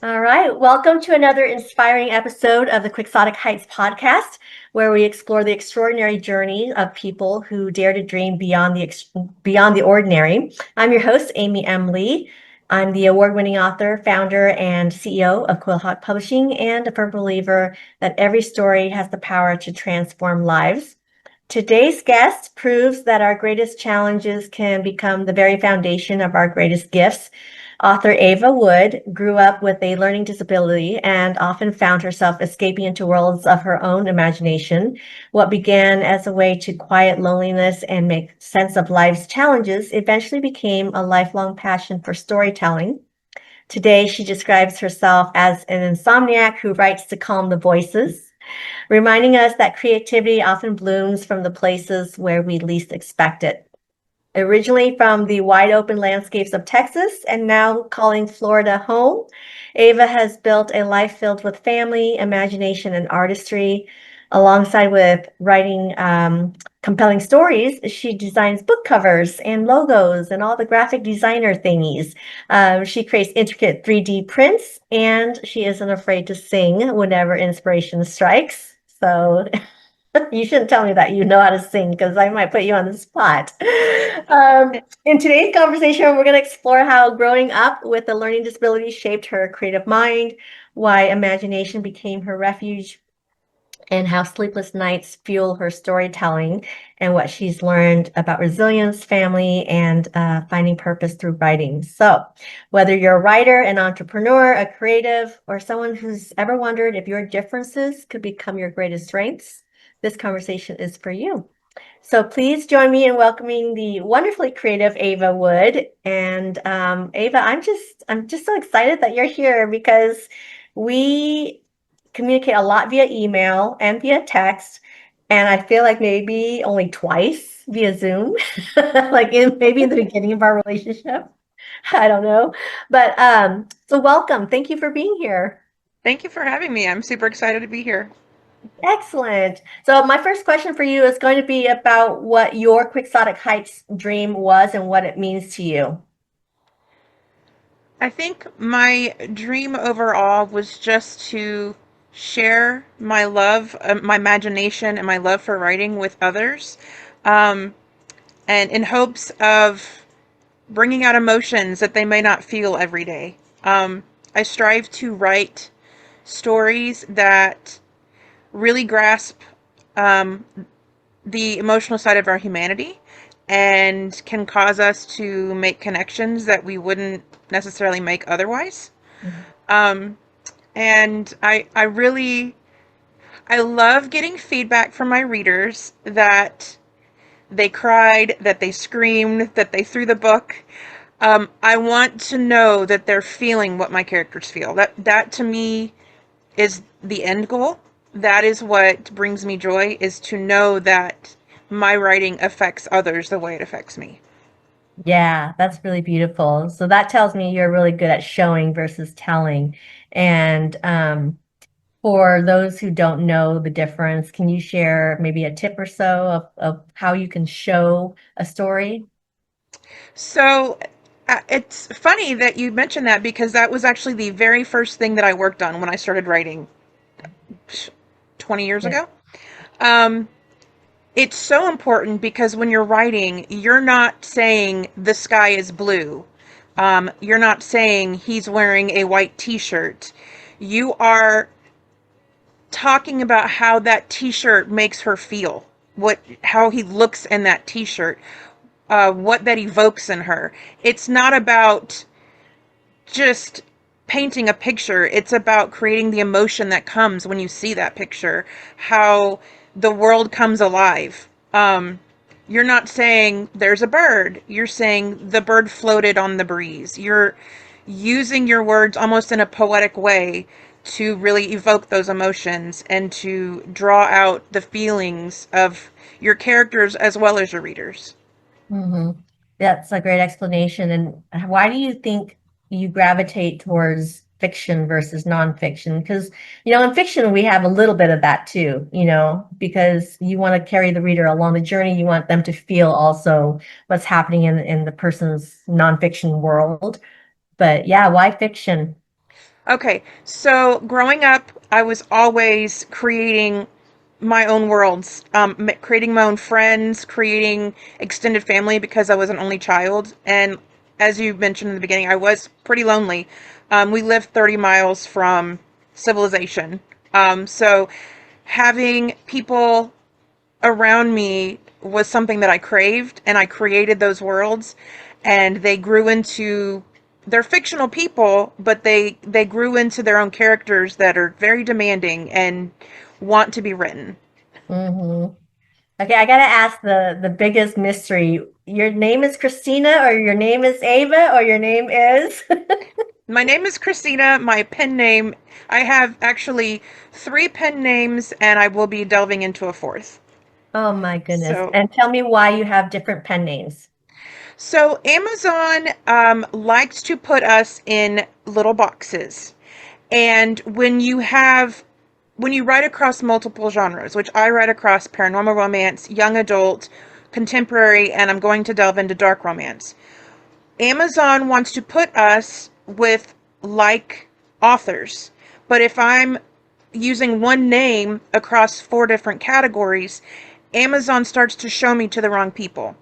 All right. Welcome to another inspiring episode of the Quixotic Heights podcast, where we explore the extraordinary journey of people who dare to dream beyond the ordinary. I'm your host, Amy M. Lee. I'm the award-winning author, founder, and CEO of Quillhawk Publishing, and a firm believer that every story has the power to transform lives. Today's guest proves that our greatest challenges can become the very foundation of our greatest gifts. Author Ava Wood grew up with a learning disability and often found herself escaping into worlds of her own imagination. What began as a way to quiet loneliness and make sense of life's challenges eventually became a lifelong passion for storytelling. Today, she describes herself as an insomniac who writes to calm the voices, reminding us that creativity often blooms from the places where we least expect it. Originally from the wide open landscapes of Texas and now calling Florida home, Ava has built a life filled with family, imagination, and artistry. Alongside with writing compelling stories, she designs book covers and logos and all the graphic designer thingies. She creates intricate 3D prints, and she isn't afraid to sing whenever inspiration strikes. So you shouldn't tell me that you know how to sing because I might put you on the spot. In today's conversation, we're going to explore how growing up with a learning disability shaped her creative mind, why imagination became her refuge, and how sleepless nights fuel her storytelling, and what she's learned about resilience, family, and finding purpose through writing. So, whether you're a writer, an entrepreneur, a creative, or someone who's ever wondered if your differences could become your greatest strengths, this conversation is for you. So please join me in welcoming the wonderfully creative Ava Wood. And Ava, I'm just so excited that you're here because we communicate a lot via email and via text, and I feel like maybe only twice via Zoom, like maybe in the beginning of our relationship. I don't know, but so welcome. Thank you for being here. Thank you for having me. I'm super excited to be here. Excellent. So my first question for you is going to be about what your Quixotic Heights dream was and what it means to you. I think my dream overall was just to share my love, my imagination, and my love for writing with others, um, and in hopes of bringing out emotions that they may not feel every day. I strive to write stories that really grasp um, the emotional side of our humanity and can cause us to make connections that we wouldn't necessarily make otherwise. Mhm. Um, and I love getting feedback from my readers that they cried, that they screamed, that they threw the book. I want to know that they're feeling what my characters feel. That to me is the end goal. That is what brings me joy, is to know that my writing affects others the way it affects me. Yeah, that's really beautiful. So that tells me you're really good at showing versus telling. And for those who don't know the difference, can you share maybe a tip or so of how you can show a story? So it's funny that you mentioned that because that was actually the very first thing that I worked on when I started writing 20 years Yeah. ago. Um, it's so important because when you're writing, you're not saying the sky is blue. You're not saying he's wearing a white t-shirt. You are talking about how that t-shirt makes her feel, how he looks in that t-shirt, what that evokes in her. It's not about just painting a picture. It's about creating the emotion that comes when you see that picture, how the world comes alive. You're not saying there's a bird. You're saying the bird floated on the breeze. You're using your words almost in a poetic way to really evoke those emotions and to draw out the feelings of your characters as well as your readers. Hmm. That's a great explanation. And why do you think you gravitate towards fiction versus nonfiction? Because, in fiction, we have a little bit of that too, because you want to carry the reader along the journey. You want them to feel also what's happening in the person's nonfiction world. But yeah, why fiction? Okay, so growing up, I was always creating my own worlds, creating my own friends, creating extended family because I was an only child. And as you mentioned in the beginning, I was pretty lonely. We lived 30 miles from civilization. So having people around me was something that I craved, and I created those worlds, and they grew into they're fictional people, but they grew into their own characters that are very demanding and want to be written. Hmm. Okay, I gotta ask the biggest mystery. Your name is Christina, or your name is Ava, or your name is? My name is Christina. My pen name, I have actually three pen names, and I will be delving into a fourth. Oh my goodness. So, And tell me why you have different pen names. so Amazon likes to put us in little boxes. And when you write across multiple genres, which I write across paranormal romance, young adult, contemporary, and I'm going to delve into dark romance, Amazon wants to put us with like authors. But if I'm using one name across four different categories, Amazon starts to show me to the wrong people.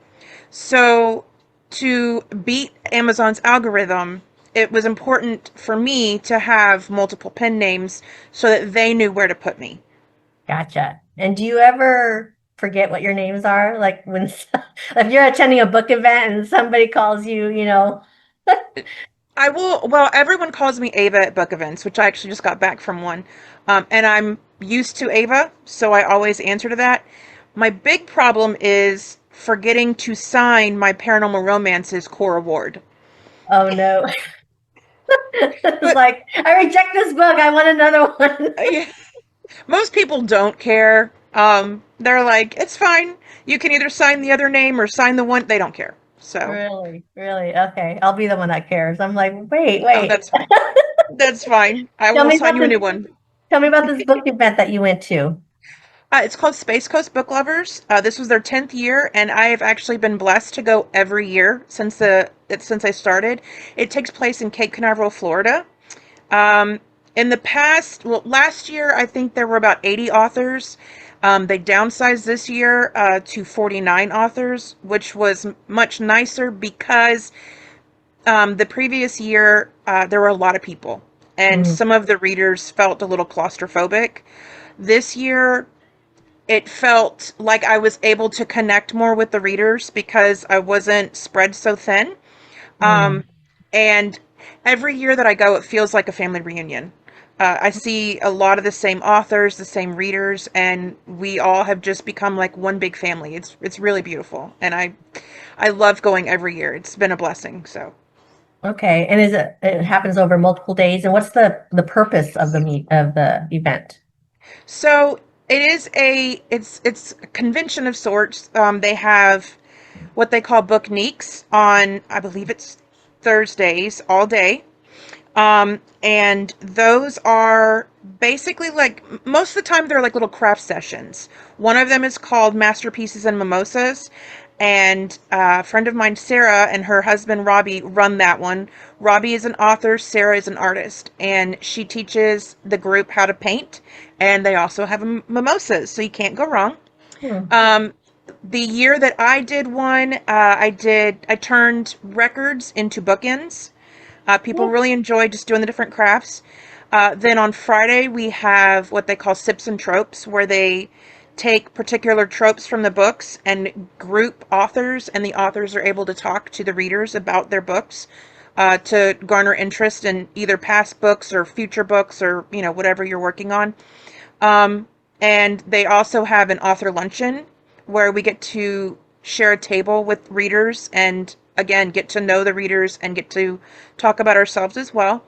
So, to beat Amazon's algorithm, it was important for me to have multiple pen names so that they knew where to put me. Gotcha. And do you ever forget what your names are? Like when if you're attending a book event and somebody calls you, I will, well, everyone calls me Ava at book events, which I actually just got back from one. And I'm used to Ava, so I always answer to that. My big problem is forgetting to sign my Paranormal Romances core award. oh no. It's But like, I reject this book. I want another one. yeah, most people don't care. They're like, it's fine. You can either sign the other name or sign the one. They don't care. So, Really? Really? Okay. I'll be the one that cares. I'm like, wait, oh, wait. that's fine. That's fine. I Tell will me sign about you a this. new one. Tell me about this book event that you went to. It's called Space Coast Book Lovers. This was their 10th year, and I have actually been blessed to go every year since I started. It takes place in Cape Canaveral, Florida. Um, in the past, well, last year I think there were about 80 authors. They downsized this year to 49 authors, which was much nicer because the previous year there were a lot of people, and Mm, some of the readers felt a little claustrophobic. This year, it felt like I was able to connect more with the readers because I wasn't spread so thin. mm. Um, and every year that I go, it feels like a family reunion. I see a lot of the same authors, the same readers, and we all have just become like one big family. It's really beautiful, and I love going every year. It's been a blessing. So. Okay. And it happens over multiple days? And what's the purpose of the event? So it is it's a convention of sorts. They have what they call book neeks on, I believe it's Thursdays all day. And those are basically like most of the time they're like little craft sessions. One of them is called Masterpieces and Mimosas. And a friend of mine, Sarah, and her husband, Robbie, run that one. Robbie is an author, Sarah is an artist, and she teaches the group how to paint. And they also have mimosas, so you can't go wrong. Hmm. Um, the year that I did one, I turned records into bookends. People Yeah. really enjoy just doing the different crafts. Then on Friday, we have what they call sips and tropes, where they take particular tropes from the books and group authors, and the authors are able to talk to the readers about their books to garner interest in either past books or future books or whatever you're working on. Um, and they also have an author luncheon where we get to share a table with readers and again get to know the readers and get to talk about ourselves as well.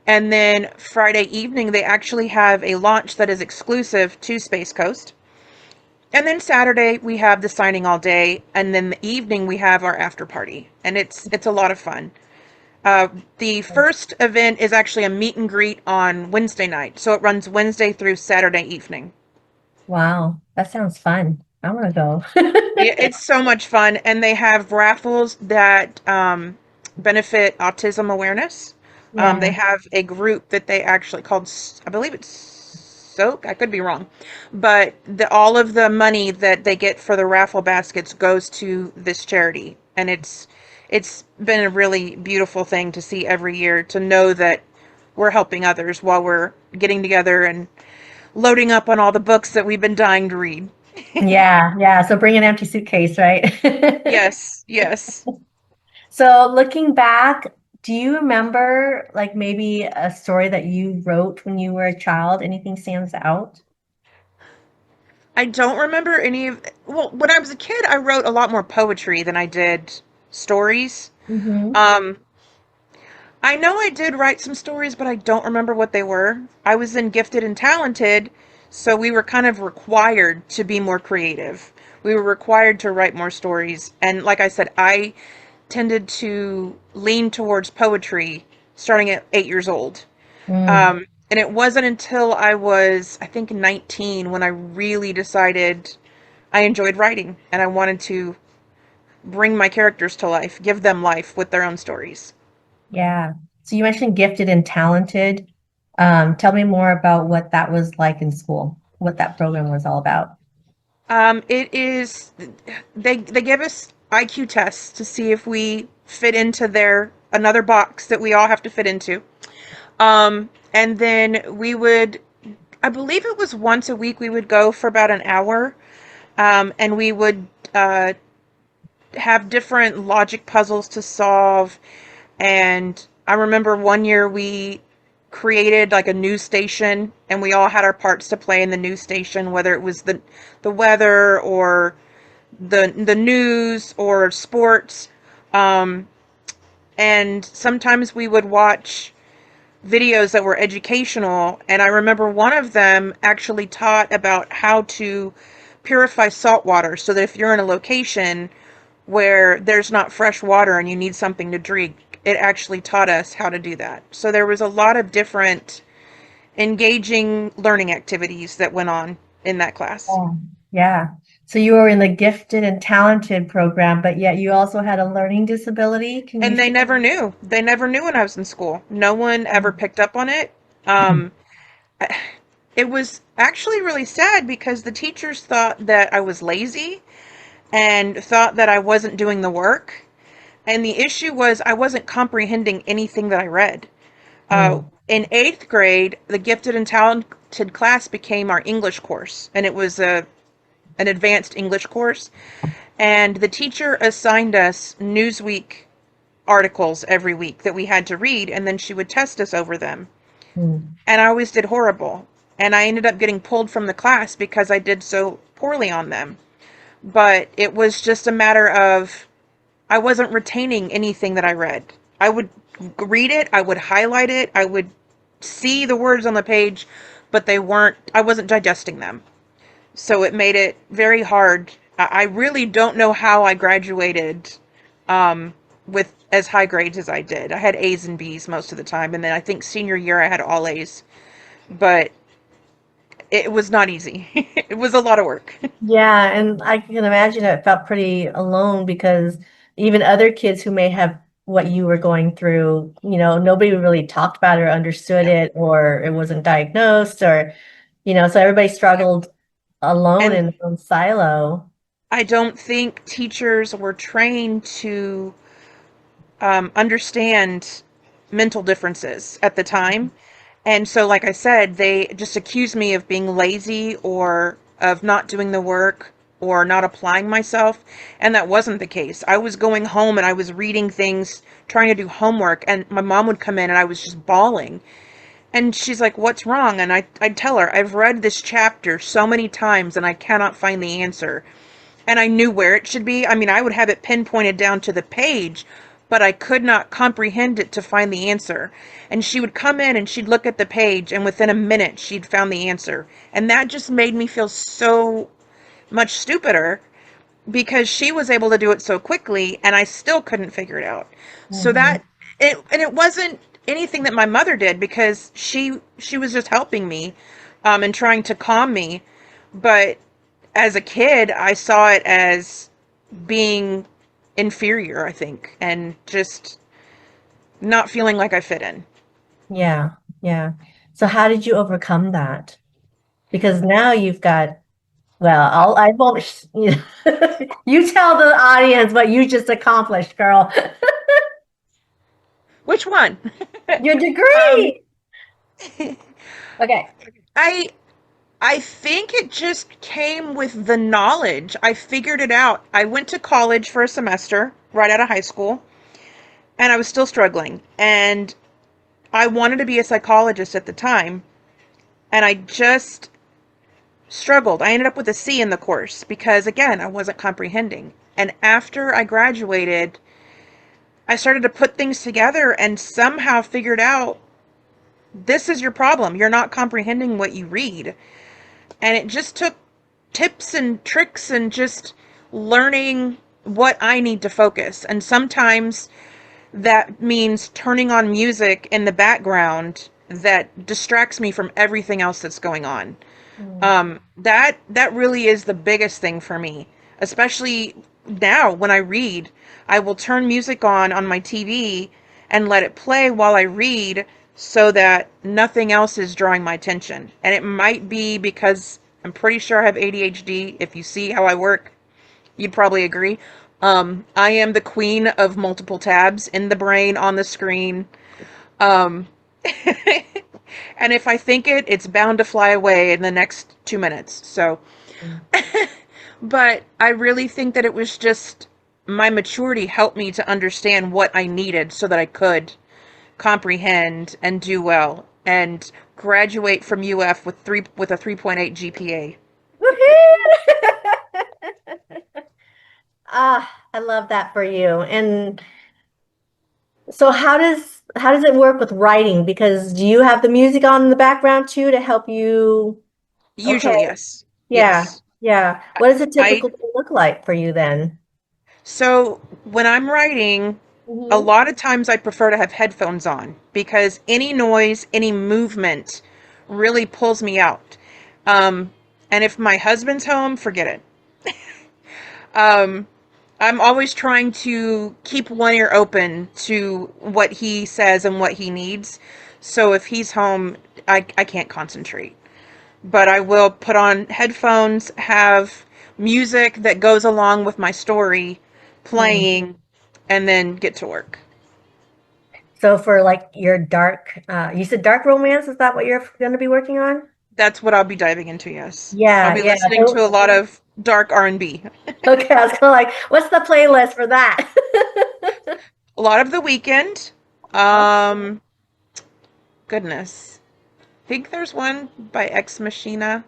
And then Friday evening, they actually have a launch that is exclusive to Space Coast. And then Saturday we have the signing all day, and then the evening we have our after party, and it's a lot of fun. The first event is actually a meet and greet on Wednesday night, so it runs Wednesday through Saturday evening. Wow. That sounds fun. I want to go. It's so much fun, and they have raffles that benefit autism awareness. They Yeah. have a group that they actually called, I believe it's Soak. I could be wrong, but all of the money that they get for the raffle baskets goes to this charity, and it's been a really beautiful thing to see every year, to know that we're helping others while we're getting together and loading up on all the books that we've been dying to read. Yeah, yeah. So bring an empty suitcase, right? Yes, yes. So looking back, do you remember like maybe a story that you wrote when you were a child? Anything stands out? I don't remember any of, well, when I was a kid, I wrote a lot more poetry than I did stories. Mm-hmm. Um, I know I did write some stories, but I don't remember what they were. I was in Gifted and Talented, so we were kind of required to be more creative. We were required to write more stories. And like I said, I tended to lean towards poetry starting at 8 years old. Mm, And it wasn't until I was, I think, 19 when I really decided I enjoyed writing and I wanted to bring my characters to life, give them life with their own stories. yeah. So you mentioned gifted and talented. Tell me more about what that was like in school, what that program was all about. It is, they give us IQ tests to see if we fit into their another box that we all have to fit into. And then we would, I believe it was once a week, we would go for about an hour, and we would have different logic puzzles to solve. And I remember one year we created like a news station, and we all had our parts to play in the news station, whether it was the weather or the news or sports. Um, and sometimes we would watch videos that were educational, and I remember one of them actually taught about how to purify salt water, so that if you're in a location where there's not fresh water and you need something to drink, it actually taught us how to do that. So there was a lot of different engaging learning activities that went on in that class. Oh, yeah. So you were in the gifted and talented program, but yet you also had a learning disability. Can you And they share? never knew. They never knew when I was in school. No one ever picked up on it. Um, it was actually really sad because the teachers thought that I was lazy and thought that I wasn't doing the work. And the issue was I wasn't comprehending anything that I read. Mm, In eighth grade, the gifted and talented class became our English course, and it was an advanced English course. And the teacher assigned us Newsweek articles every week that we had to read, and then she would test us over them. mm, And I always did horrible. And I ended up getting pulled from the class because I did so poorly on them. But it was just a matter of I wasn't retaining anything that I read. I would read it, I would highlight it, I would see the words on the page, but I wasn't digesting them. So it made it very hard. I really don't know how I graduated with as high grades as I did. I had A's and B's most of the time, and then I think senior year I had all A's. But it was not easy. It was a lot of work. yeah, and I can imagine it felt pretty alone because even other kids who may have what you were going through, nobody really talked about it or understood Yeah. it, or it wasn't diagnosed, or, so everybody struggled alone And in their own silo. I don't think teachers were trained to understand mental differences at the time. And so, like I said, they just accused me of being lazy or of not doing the work or not applying myself. And that wasn't the case. I was going home and I was reading things, trying to do homework, and my mom would come in and I was just bawling. And she's like, "What's wrong?" And I'd tell her, "I've read this chapter so many times and I cannot find the answer." And I knew where it should be. I mean, I would have it pinpointed down to the page, but I could not comprehend it to find the answer. And she would come in and she'd look at the page, and within a minute, she'd found the answer. And that just made me feel so much stupider because she was able to do it so quickly, and I still couldn't figure it out. So Mhm. it wasn't anything that my mother did because she was just helping me, and trying to calm me. But as a kid, I saw it as being inferior, I think, and just not feeling like I fit in. Yeah. Yeah. So how did you overcome that? Because now you've got, well, I won't, you know, you tell the audience what you just accomplished, girl. Which one? Your um, degree. Okay. I I think it just came with the knowledge. I figured it out. I went to college for a semester right out of high school, and I was still struggling. And I wanted to be a psychologist at the time, and I just struggled. I ended up with a C in the course because, again, I wasn't comprehending. And after I graduated, I started to put things together and somehow figured out this is your problem. You're not comprehending what you read. And it just took tips and tricks and just learning what I need to focus. And sometimes that means turning on music in the background that distracts me from everything else that's going on. Mm, That really is the biggest thing for me, especially now when I read. I will turn music on my TV and let it play while I read so that nothing else is drawing my attention. And it might be because I'm pretty sure I have ADHD. If you see how I work, you'd probably agree. I am the queen of multiple tabs in the brain, on the screen. Um, and if I think it, it's bound to fly away in the next 2 minutes. So, mm. but I really think that it was just my maturity helped me to understand what I needed so that I could comprehend and do well and graduate from UF with a 3.8 GPA. Woohoo! Ah, I love that for you. And so how does it work with writing? Because do you have the music on in the background too to help you? Okay. Usually, yes. Yeah. Yes. Yeah. I, What does a I typical day look like for you then? So when I'm writing, a Hmm. lot of times I prefer to have headphones on because any noise, any movement really pulls me out. Um, and if my husband's home, forget it. Um, I'm always trying to keep one ear open to what he says and what he needs. So if he's home, I can't concentrate. But I will put on headphones, have music that goes along with my story playing, and then get to work. So for like your dark, you said dark romance, is that what you're going to be working on? That's what I'll be diving into, yes. I'll Yeah, be yeah. listening to a lot of dark R&B. Okay, I was kind of like, what's the playlist for that? A lot of The Weekend. Oh. Um, goodness. I think there's one by Ex Machina.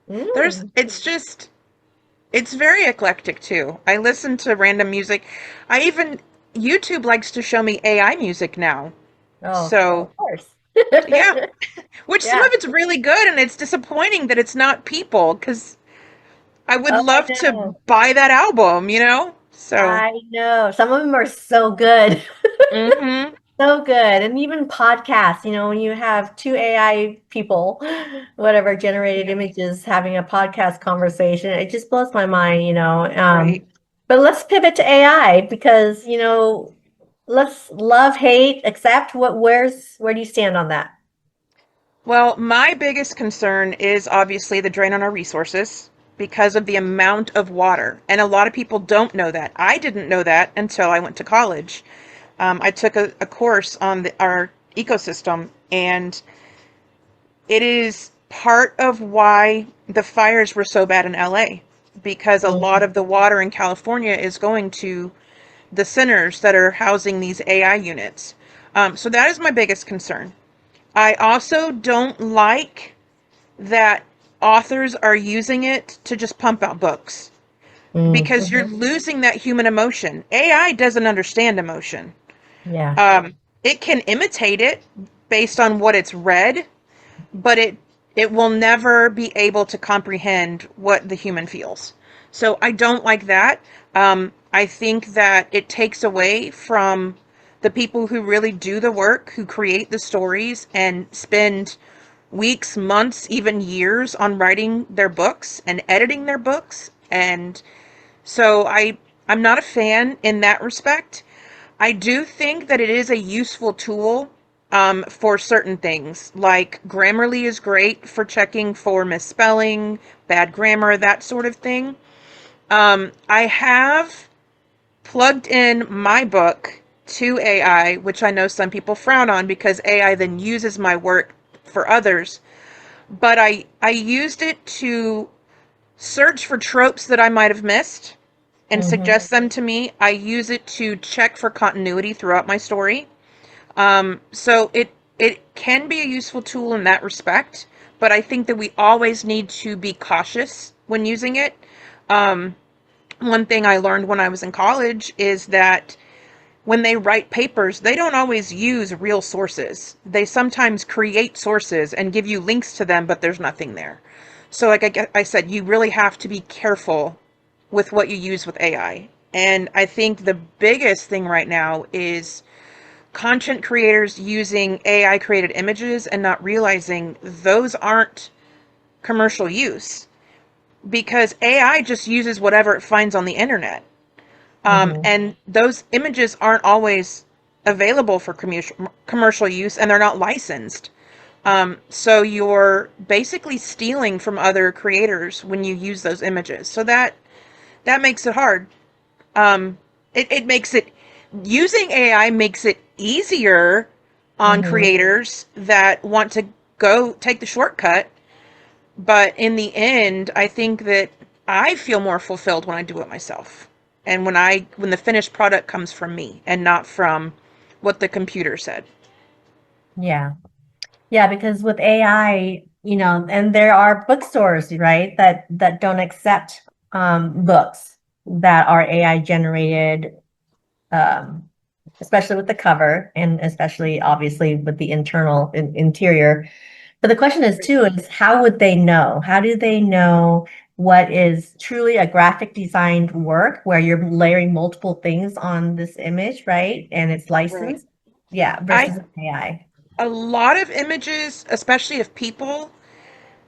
Mm. It's just, it's very eclectic too. I listen to random music. YouTube likes to show me AI music now. Oh, well, So, of course. yeah, which some of Yeah. it's really good and it's disappointing that it's not people because I would Oh, I love to know. buy that album. So, I know. Some of them are so good. mhm. So good. And even podcasts, when you have two AI people, whatever, generated Yeah, images having a podcast conversation, it just blows my mind. right. But let's pivot to AI because, let's love, hate, accept. Where do you stand on that? Well, my biggest concern is obviously the drain on our resources because of the amount of water. And a lot of people don't know that. I didn't know that until I went to college. I took a course on our ecosystem, and it is part of why the fires were so bad in LA because a lot Mm, of the water in California is going to the centers that are housing these AI units. So that is my biggest concern. I also don't like that authors are using it to just pump out books because you're mhm. losing that human emotion. AI doesn't understand emotion. Yeah. Um, it can imitate it based on what it's read, but it will never be able to comprehend what the human feels. So I don't like that. I think that it takes away from the people who really do the work, who create the stories and spend weeks, months, even years on writing their books and editing their books. And so I'm not a fan in that respect. I do think that it is a useful tool for certain things. Like Grammarly is great for checking for misspelling, bad grammar, that sort of thing. I have plugged in my book to AI, which I know some people frown on because AI then uses my work for others. But I used it to search for tropes that I might have missed and Hmm. suggest them to me. I use it to check for continuity throughout my story. So it can be a useful tool in that respect, but I think that we always need to be cautious when using it. Um, One thing I learned when I was in college is that when they write papers, they don't always use real sources. They sometimes create sources and give you links to them, but there's nothing there. So, like I said, you really have to be careful with what you use with AI. And I think the biggest thing right now is content creators using AI created images and not realizing those aren't commercial use because AI just uses whatever it finds on the internet. Hmm. And those images aren't always available for commercial use and they're not licensed. So you're basically stealing from other creators when you use those images. So that makes it hard. It makes it using AI makes it easier on Hmm. creators that want to go take the shortcut. But in the end, I think that I feel more fulfilled when I do it myself. And when the finished product comes from me and not from what the computer said. Yeah. Yeah, because with AI, and there are bookstores, right, that don't accept books that are AI generated, um, especially with the cover and especially obviously with the interior. But the question is too, is how would they know? How do they know what is truly a graphic designed work where you're layering multiple things on this image, right? And it's Right. licensed, yeah, I versus AI. A lot of images, especially of people,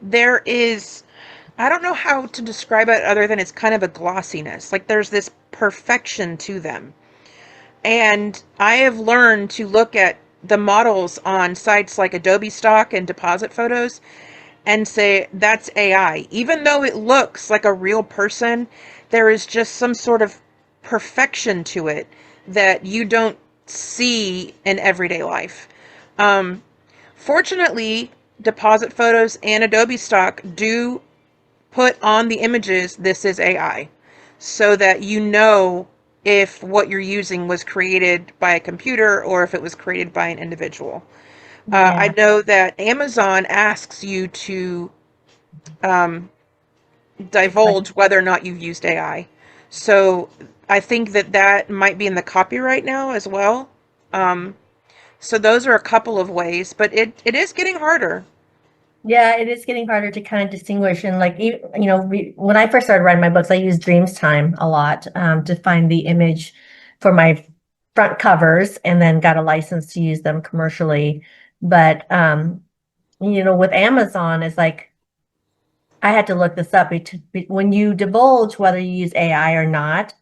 there is I don't know how to describe it other than it's kind of a glossiness. Like there's this perfection to them. And I have learned to look at the models on sites like Adobe Stock and Deposit Photos and say that's AI. Even though it looks like a real person, there is just some sort of perfection to it that you don't see in everyday life. Um, Fortunately, Deposit Photos and Adobe Stock do put on the images this is AI so that you know if what you're using was created by a computer or if it was created by an individual. I Yeah. know that Amazon asks you to um, Like, divulge whether or not you've used AI. So I think that that might be in the copyright now as well. Um, so those are a couple of ways, but it is getting harder. yeah, it is getting harder to kind of distinguish. And like, when I first started writing my books, I used Dreams Time a lot to find the image for my front covers and then got a license to use them commercially. But, with Amazon, it's like, I had to look this up. When you divulge whether you use AI or not,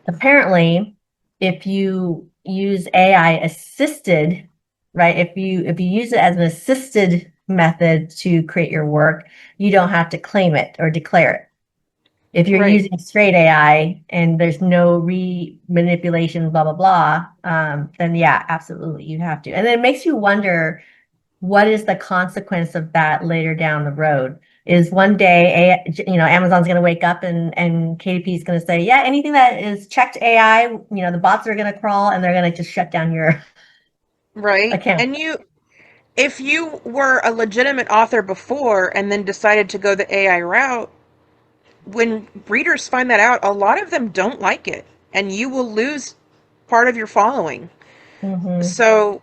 apparently, if you use AI assisted, right? If you use it as an assisted method to create your work, you don't have to claim it or declare it. If you're Right. using straight AI and there's no re-manipulation, blah blah blah, then yeah, absolutely, you have to. And then it makes you wonder what is the consequence of that later down the road? Is one day, Amazon's going to wake up and KDP is going to say, yeah, anything that is checked AI, the bots are going to crawl and they're going to just shut down your Right. account. And if you were a legitimate author before and then decided to go the AI route, when readers find that out, a lot of them don't like it, and you will lose part of your following. Hmm. So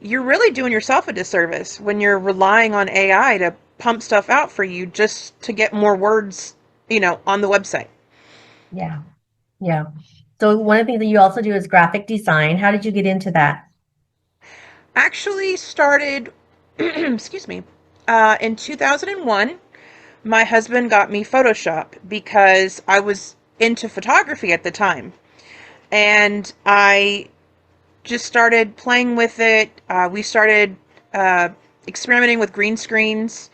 you're really doing yourself a disservice when you're relying on AI to pump stuff out for you just to get more words, on the website. Yeah, yeah. So one of the things that you also do is graphic design. How did you get into that? Actually started, excuse me, in 2001. My husband got me Photoshop because I was into photography at the time. And I just started playing with it. We started uh, experimenting with green screens.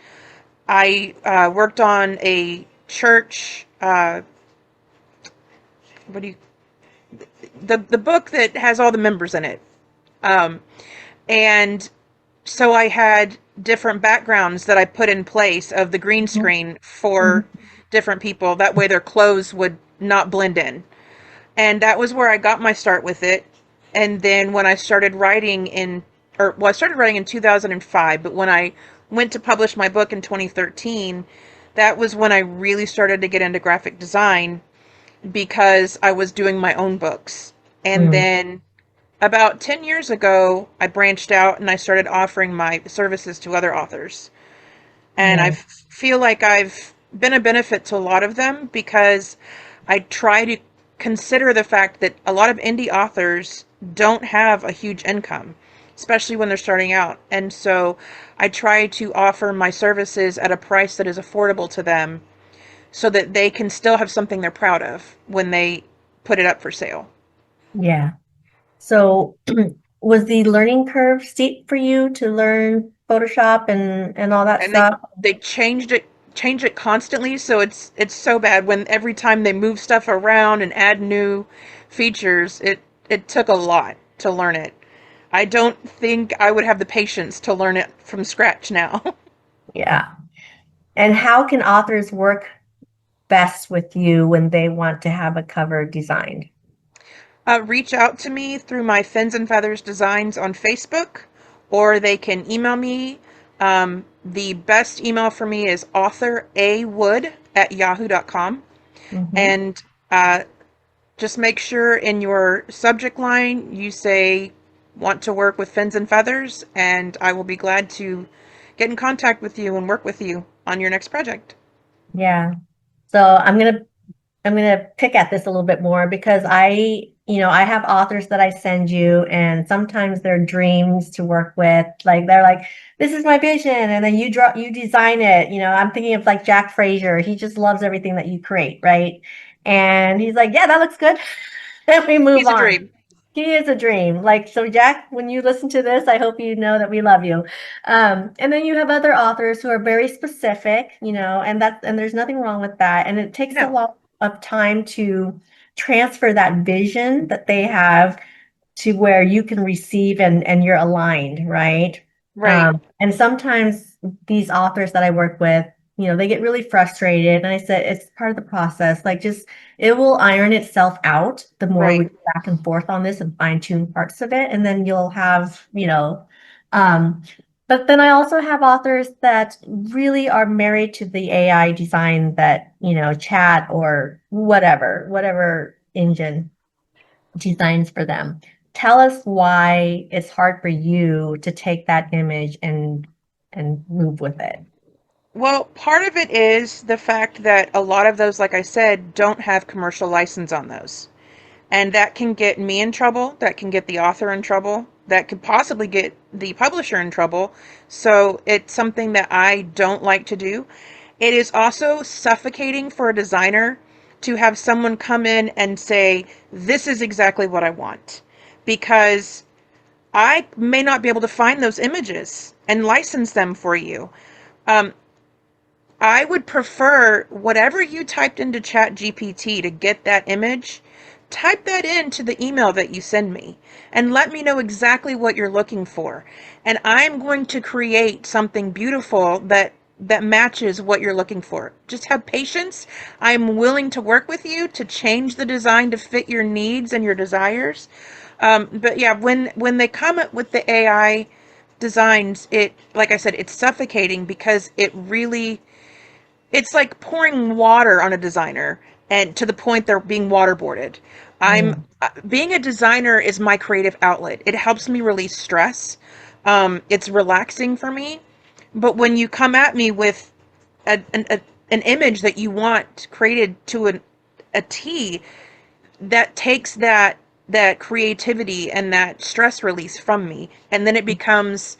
I worked on a church. What do you the book that has all the members in it? Um, and so I had different backgrounds that I put in place of the green screen Mhm. for different people. That way their clothes would not blend in. And that was where I got my start with it. And then when I started writing I started writing in 2005, but when I went to publish my book in 2013, that was when I really started to get into graphic design because I was doing my own books. And Mm. then about 10 years ago, I branched out and I started offering my services to other authors. And I Yeah. feel like I've been a benefit to a lot of them because I try to consider the fact that a lot of indie authors don't have a huge income, especially when they're starting out. And so I try to offer my services at a price that is affordable to them so that they can still have something they're proud of when they put it up for sale. Yeah. So was the learning curve steep for you to learn Photoshop and all that And they stuff? they changed it constantly, so it's so bad when every time they move stuff around and add new features, it took a lot to learn it. I don't think I would have the patience to learn it from scratch now. Yeah. And how can authors work best with you when they want to have a cover designed? Reach out to me through my Fins and Feathers Designs on Facebook, or they can email me. The best email for me is author A Wood at yahoo.com. Hmm. And uh, just make sure in your subject line you say want to work with Fins and Feathers, and I will be glad to get in contact with you and work with you on your next project. Yeah. So I'm gonna pick at this a little bit more because I have authors that I send you, and sometimes they're dreams to work with. Like they're like, this is my vision, and then you design it. I'm thinking of like Jack Frazier. He just loves everything that you create, right? And he's like, yeah, that looks good. And we move He's a on. dream. He is a dream. Like, so Jack, when you listen to this, I hope you know that we love you. And then you have other authors who are very specific, and there's nothing wrong with that. And it takes a No, lot of time to transfer that vision that they have to where you can receive and you're aligned, right? right, And sometimes these authors that I work with, they get really frustrated. And I said, it's part of the process. Like, just it will iron itself out the more we right. go back and forth on this and fine tune parts of it. And then you'll have, um, but then I also have authors that really are married to the AI design that, chat or whatever engine designs for them. Tell us why it's hard for you to take that image and move with it. Well, part of it is the fact that a lot of those, like I said, don't have commercial license on those. And that can get me in trouble, that can get the author in trouble, that could possibly get the publisher in trouble. So it's something that I don't like to do. It is also suffocating for a designer to have someone come in and say, this is exactly what I want. Because I may not be able to find those images and license them for you. Um, I would prefer whatever you typed into Chat GPT to get that image, type that into the email that you send me and let me know exactly what you're looking for. And I'm going to create something beautiful that matches what you're looking for. Just have patience. I'm willing to work with you to change the design to fit your needs and your desires. But yeah, when they come up with the AI designs, it, like I said, it's suffocating because it's like pouring water on a designer and to the point they're being waterboarded. I'm Mm, being a designer is my creative outlet. It helps me release stress. It's relaxing for me. But when you come at me with an image that you want created to a T, that takes that creativity and that stress release from me, and then it becomes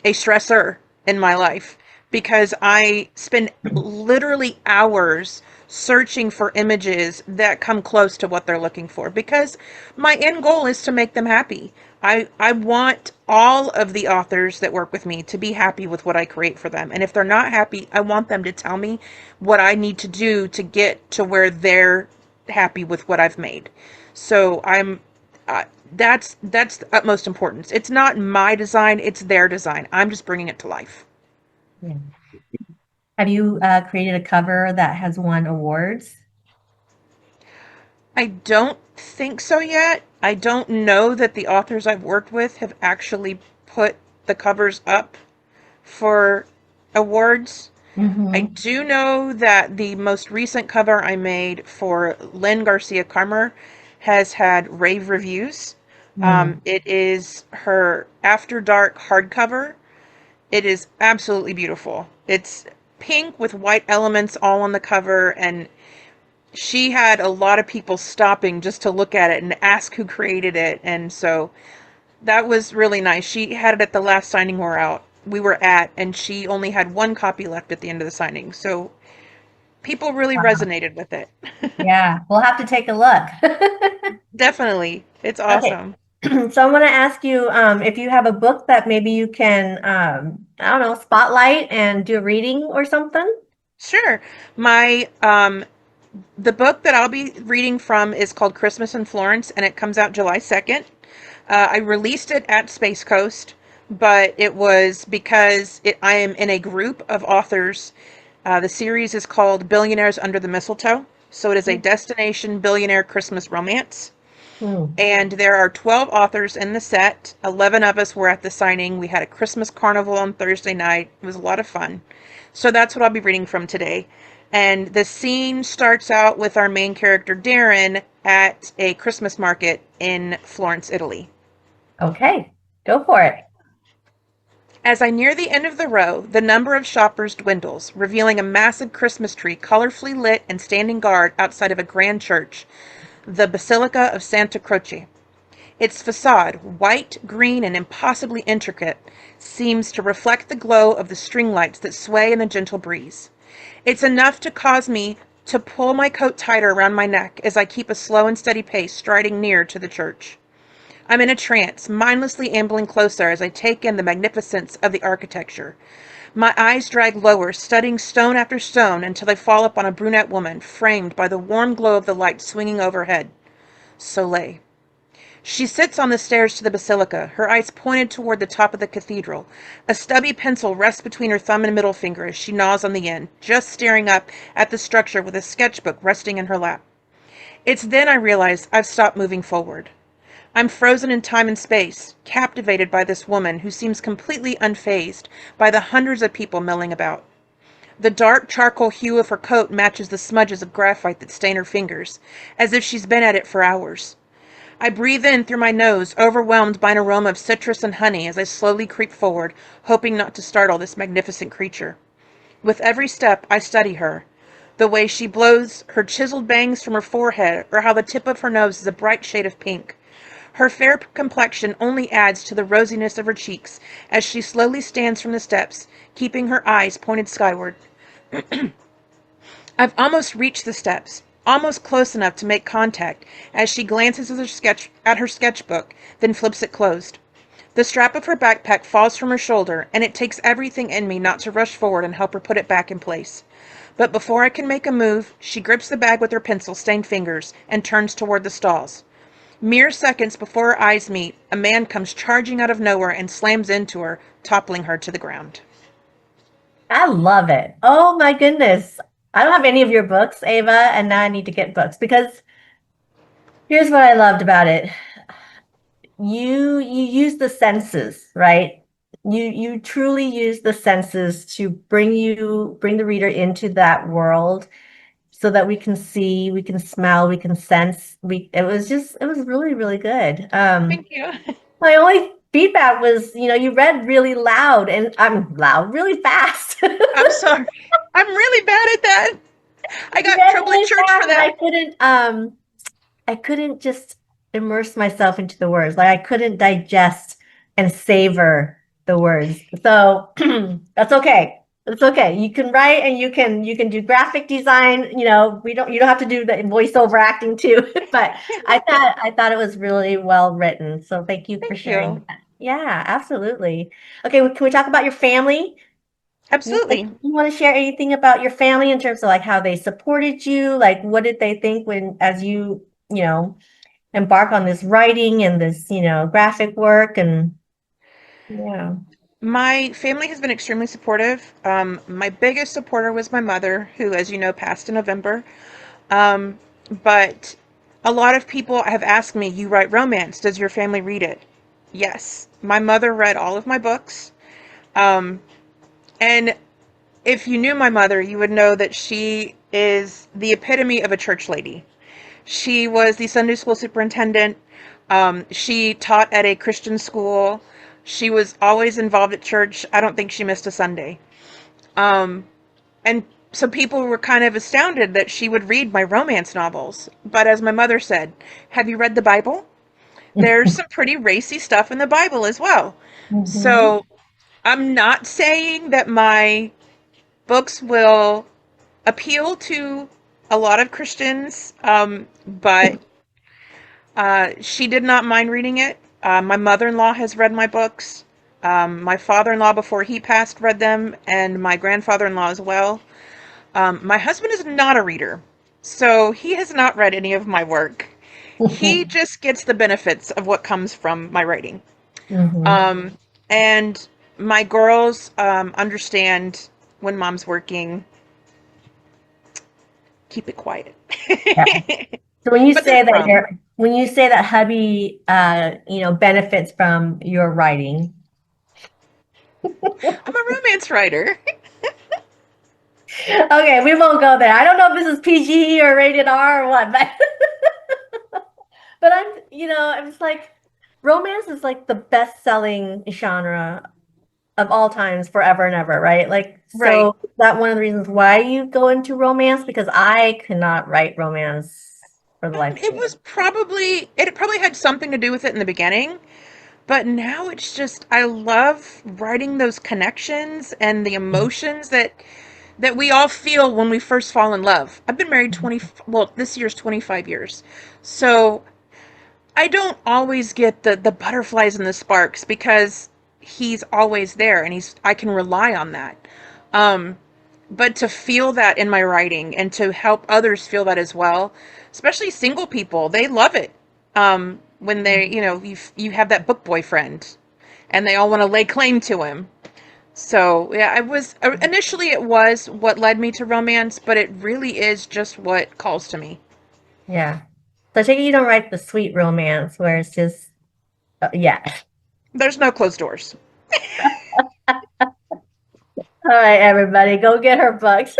a stressor in my life because I spend literally hours searching for images that come close to what they're looking for because my end goal is to make them happy. I want all of the authors that work with me to be happy with what I create for them. And if they're not happy, I want them to tell me what I need to do to get to where they're happy with what I've made. So uh, that's the utmost importance. It's not my design, it's their design. I'm just bringing it to life. Yeah. Have you created a cover that has won awards? I don't think so yet. I don't know that the authors I've worked with have actually put the covers up for awards. I Mm-hmm. do know that the most recent cover I made for Lynn Garcia Carmer has had rave reviews. Mm. It is her After Dark hardcover. It is absolutely beautiful. It's pink with white elements all on the cover, and she had a lot of people stopping just to look at it and ask who created it. And so that was really nice. She had it at the last signing we were at, and she only had one copy left at the end of the signing. So people really Wow. resonated with it. Yeah, we'll have to take a look. Definitely. It's Okay. awesome. So I'm going to ask you if you have a book that maybe you can, I don't know, spotlight and do a reading or something. Sure. My the book that I'll be reading from is called Christmas in Florence, and it comes out July 2nd. I released it at Space Coast, but it was because I am in a group of authors. The series is called Billionaires Under the Mistletoe. So it is a destination billionaire Christmas romance. Hmm. And there are 12 authors in the set. 11 of us were at the signing. We had a Christmas carnival on Thursday night. It was a lot of fun. So that's what I'll be reading from today. And the scene starts out with our main character, Darren, at a Christmas market in Florence, Italy. Okay, go for it. As I near the end of the row, the number of shoppers dwindles, revealing a massive Christmas tree colorfully lit and standing guard outside of a grand church, the Basilica of Santa Croce. Its facade, white, green, and impossibly intricate, seems to reflect the glow of the string lights that sway in the gentle breeze. It's enough to cause me to pull my coat tighter around my neck as I keep a slow and steady pace striding near to the church. I'm in a trance, mindlessly ambling closer as I take in the magnificence of the architecture. My eyes drag lower, studying stone after stone until they fall upon a brunette woman, framed by the warm glow of the light swinging overhead. Soleil. She sits on the stairs to the basilica, her eyes pointed toward the top of the cathedral. A stubby pencil rests between her thumb and middle finger as she gnaws on the end, just staring up at the structure with a sketchbook resting in her lap. It's then I realize I've stopped moving forward. I'm frozen in time and space, captivated by this woman who seems completely unfazed by the hundreds of people milling about. The dark charcoal hue of her coat matches the smudges of graphite that stain her fingers, as if she's been at it for hours. I breathe in through my nose, overwhelmed by an aroma of citrus and honey as I slowly creep forward, hoping not to startle this magnificent creature. With every step, I study her. The way she blows her chiseled bangs from her forehead, or how the tip of her nose is a bright shade of pink. Her fair complexion only adds to the rosiness of her cheeks as she slowly stands from the steps, keeping her eyes pointed skyward. I've almost reached the steps, almost close enough to make contact, as she glances at her sketchbook, then flips it closed. The strap of her backpack falls from her shoulder, and it takes everything in me not to rush forward and help her put it back in place. But before I can make a move, she grips the bag with her pencil-stained fingers and turns toward the stalls. Mere seconds before her eyes meet, a man comes charging out of nowhere and slams into her, toppling her to the ground. I love it. Oh my goodness. I don't have any of your books, Ava, and now I need to get books because here's what I loved about it. You use the senses, right? You truly use the senses to bring the reader into that world so that we can see, we can smell, we can sense. It was really, really good. Thank you. My only feedback was, you read really loud and I'm loud, really fast. I'm sorry. I'm really bad at that. I You got in read trouble at really church for fast and that. I couldn't just immerse myself into the words. Like I couldn't digest and savor the words. So that's okay. It's okay. You can write and you can do graphic design. You don't have to do the voiceover acting too. But I thought it was really well written. So thank you for Thank sharing you. that. Yeah, absolutely. Okay, well, can we talk about your family? Like, Absolutely. you want to share anything about your family in terms of like how they supported you? Like, what did they think when as you embark on this writing and this graphic work and yeah. My family has been extremely supportive. My biggest supporter was my mother, who, as you know, passed in November. Um, but a lot of people have asked me, "You write romance. Does your family read it?" Yes. My mother read all of my books. Um, and if you knew my mother, you would know that she is the epitome of a church lady. She was the Sunday school superintendent. She taught at a Christian school. She was always involved at church. I don't think she missed a Sunday. Um, and so people were kind of astounded that she would read my romance novels. But as my mother said, have you read the Bible? There's some pretty racy stuff in the Bible as well. Hmm. So I'm not saying that my books will appeal to a lot of Christians, but she did not mind reading it. My mother in law has read my books. My father in law, before he passed, read them, and my grandfather in law as well. My husband is not a reader, so he has not read any of my work. He just gets the benefits of what comes from my writing. Hmm. Um, and my girls understand when mom's working, keep it quiet. Yeah. So when you But they're say that grown. hubby benefits from your writing. I'm a romance writer. Okay, we won't go there. I don't know if this is PG or rated R or what, but but it's like romance is like the best-selling genre of all times, forever and ever, right? Like, Right. so is that one of the reasons why you go into romance? Because I cannot write romance for the life of me. It probably had something to do with it in the beginning, but now it's just I love writing those connections and the emotions that we all feel when we first fall in love. I've been married 20, well, this year's 25 years. So I don't always get the butterflies and the sparks because he's always there and I can rely on that. Um, but to feel that in my writing and to help others feel that as well, especially single people, they love it. When you have that book boyfriend and they all want to lay claim to him. So yeah, initially it was what led me to romance, but it really is just what calls to me. Yeah. So I take it you don't write the sweet romance where it's just yeah. There's no closed doors. All right, everybody, go get her books.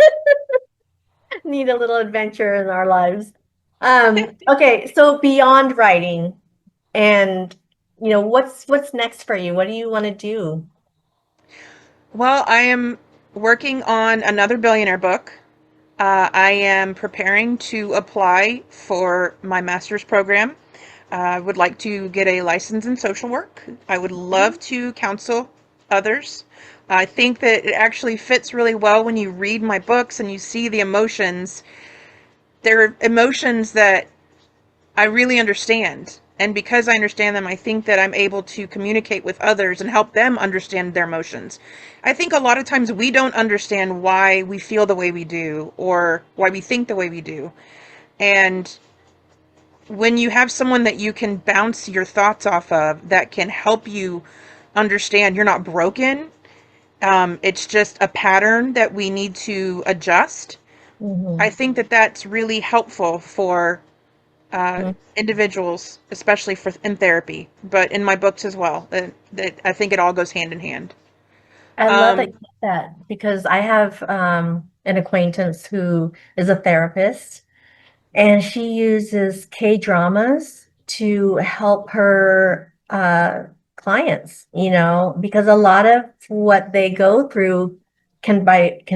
Need a little adventure in our lives. Okay, so beyond writing and what's next for you? What do you want to do? Well, I am working on another billionaire book. I am preparing to apply for my master's program. I would like to get a license in social work. I would love to counsel others. I think that it actually fits really well when you read my books and you see the emotions. They're emotions that I really understand. And because I understand them, I think that I'm able to communicate with others and help them understand their emotions. I think a lot of times we don't understand why we feel the way we do or why we think the way we do. And when you have someone that you can bounce your thoughts off of that can help you understand you're not broken, it's just a pattern that we need to adjust. I Mm-hmm. think that that's really helpful for individuals, especially for in therapy, but in my books as well. That I think it all goes hand in hand. I love that Um, you said that because I have an acquaintance who is a therapist. And she uses K-dramas to help her clients, because a lot of what they go through can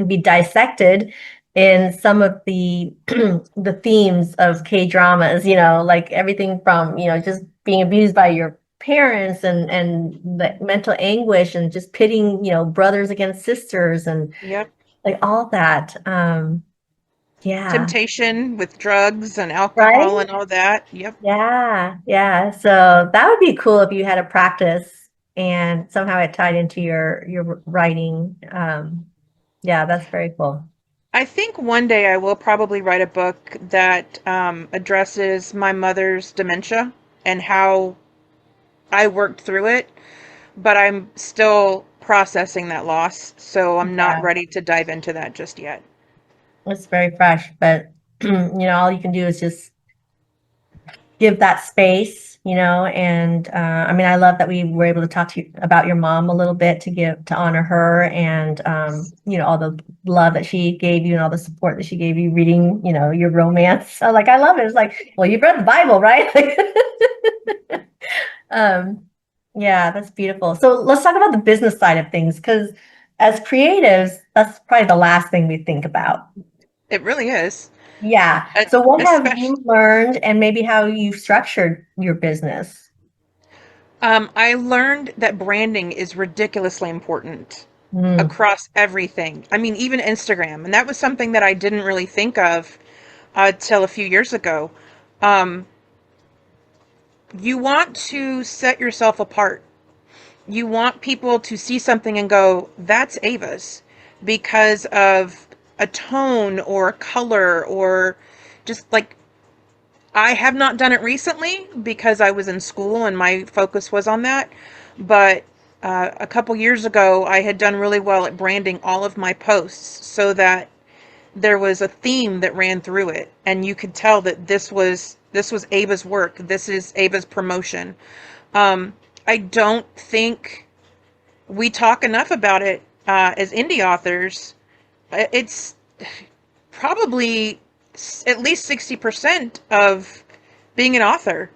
be dissected in some of the the themes of K-dramas, like everything from, just being abused by your parents and the mental anguish and just pitting, brothers against sisters and Yep. like all that. Yeah. Temptation with drugs and alcohol Right? and all that. Yep. Yeah. Yeah. So that would be cool if you had a practice and somehow it tied into your writing. Yeah, that's very cool. I think one day I will probably write a book that addresses my mother's dementia and how I worked through it, but I'm still processing that loss, so I'm not Yeah, ready to dive into that just yet. it's very fresh, but all you can do is just give that space, and I mean, I love that we were able to talk to you about your mom a little bit to honor her and all the love that she gave you and all the support that she gave you reading, your romance. So like I love it. It's like, well, you've read the Bible, right? Um, yeah, that's beautiful. So let's talk about the business side of things because as creatives, that's probably the last thing we think about. It really is. Yeah. So what have Especially, you learned and maybe how you've structured your business? I learned that branding is ridiculously important Mm, across everything. I mean, even Instagram, and that was something that I didn't really think of till a few years ago. Um, you want to set yourself apart. You want people to see something and go, that's Ava's, because of a tone or a color or just like I have not done it recently because I was in school and my focus was on that. But a couple years ago, I had done really well at branding all of my posts so that there was a theme that ran through it, and you could tell that this was Ava's work. This is Ava's promotion. I don't think we talk enough about it as indie authors. It's probably at least 60% of being an author,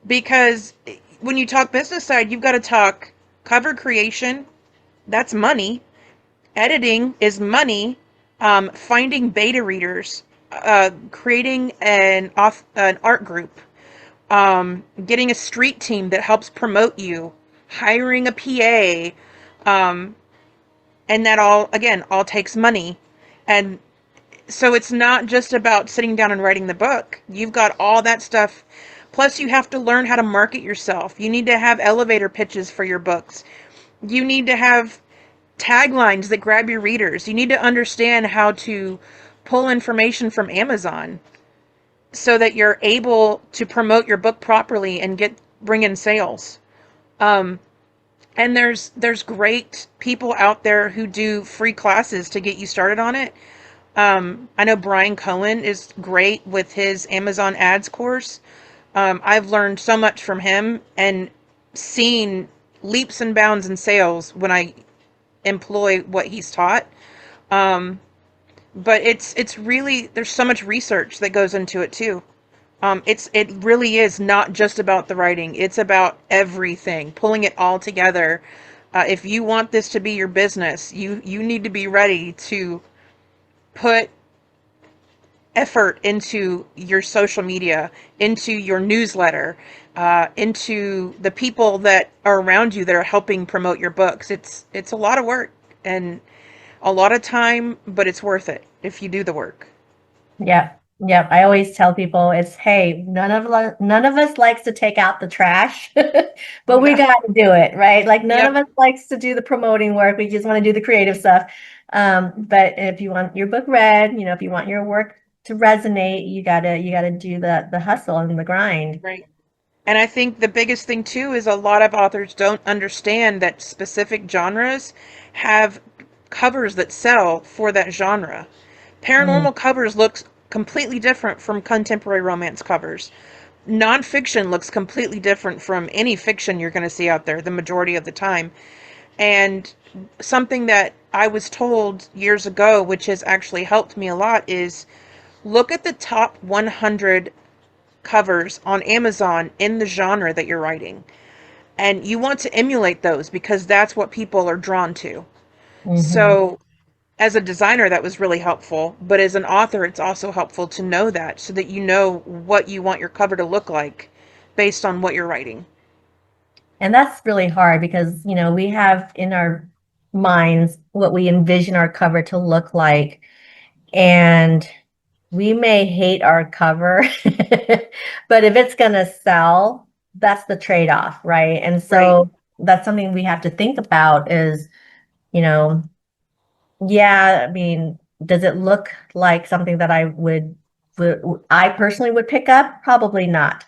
because when you talk business side, you've got to talk cover creation, that's money. Editing is money. Finding beta readers, creating an art group, getting a street team that helps promote you, hiring a PA, and that all again all takes money. And so it's not just about sitting down and writing the book. You've got all that stuff. Plus, you have to learn how to market yourself. You need to have elevator pitches for your books. You need to have taglines that grab your readers. You need to understand how to pull information from Amazon so that you're able to promote your book properly and bring in sales. Um, and there's great people out there who do free classes to get you started on it. I know Brian Cohen is great with his Amazon ads course. I've learned so much from him and seen leaps and bounds in sales when I employ what he's taught. Um, but it's really there's so much research that goes into it too. It really is not just about the writing. It's about everything, pulling it all together. If you want this to be your business, you need to be ready to put effort into your social media, into your newsletter, into the people that are around you that are helping promote your books. It's a lot of work and a lot of time, but it's worth it if you do the work. yep. Yep. I always tell people it's, hey, none of us likes to take out the trash, but we No. got to do it, right? Like none of Yep. us likes to do the promoting work. We just want to do the creative stuff. But if you want your book read, if you want your work to resonate, you gotta do the hustle and the grind. Right. And I think the biggest thing too is a lot of authors don't understand that specific genres have covers that sell for that genre. Mm, Paranormal covers look completely different from contemporary romance covers. Nonfiction looks completely different from any fiction you're going to see out there the majority of the time. And something that I was told years ago, which has actually helped me a lot, is look at the top 100 covers on Amazon in the genre that you're writing. And you want to emulate those because that's what people are drawn to. mhm. So, as a designer, that was really helpful. But as an author, it's also helpful to know that so that you know what you want your cover to look like based on what you're writing. And that's really hard because, we have in our minds what we envision our cover to look like. And we may hate our cover, but if it's going to sell, that's the trade-off, right? And Right. so that's something we have to think about is, you know, yeah, I mean, does it look like something that I personally would pick up? Probably not,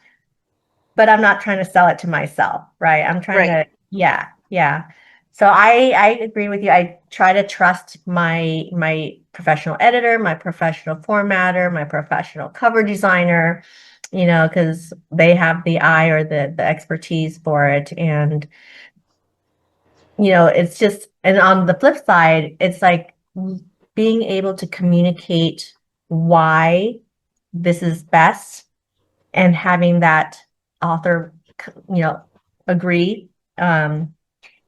but I'm not trying to sell it to myself, right? I'm trying Right. to, yeah, yeah. So I agree with you. I try to trust my professional editor, my professional formatter, my professional cover designer, because they have the eye or the expertise for it. And it's just, and on the flip side, it's like being able to communicate why this is best and having that author, you know, agree.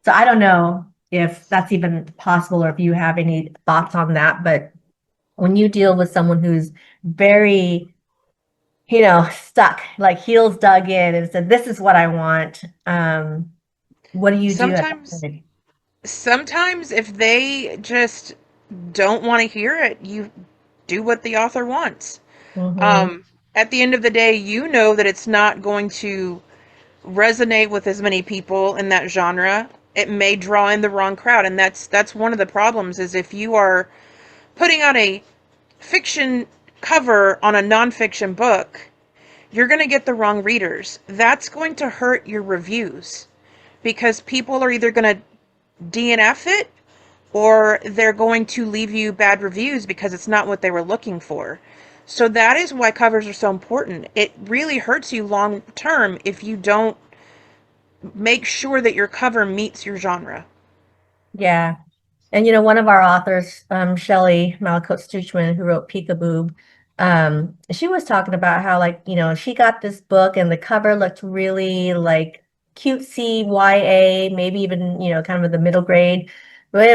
So I don't know if that's even possible or if you have any thoughts on that, but when you deal with someone who's very, stuck, like heels dug in and said, this is what I want, what do you do at that Sometimes point? sometimes if they just don't want to hear it, you do what the author wants. Mm-hmm. Um, at the end of the day, you know that it's not going to resonate with as many people in that genre. It may draw in the wrong crowd, and that's one of the problems is if you are putting out a fiction cover on a nonfiction book, you're going to get the wrong readers. That's going to hurt your reviews because people are either going to DNF it or they're going to leave you bad reviews because it's not what they were looking for. So that is why covers are so important. It really hurts you long term if you don't make sure that your cover meets your genre. Yeah. And one of our authors, Shelley Malacote Stoochman, who wrote Peekaboo, she was talking about how like, she got this book and the cover looked really like cutesy YA, maybe even, kind of in the middle grade. But it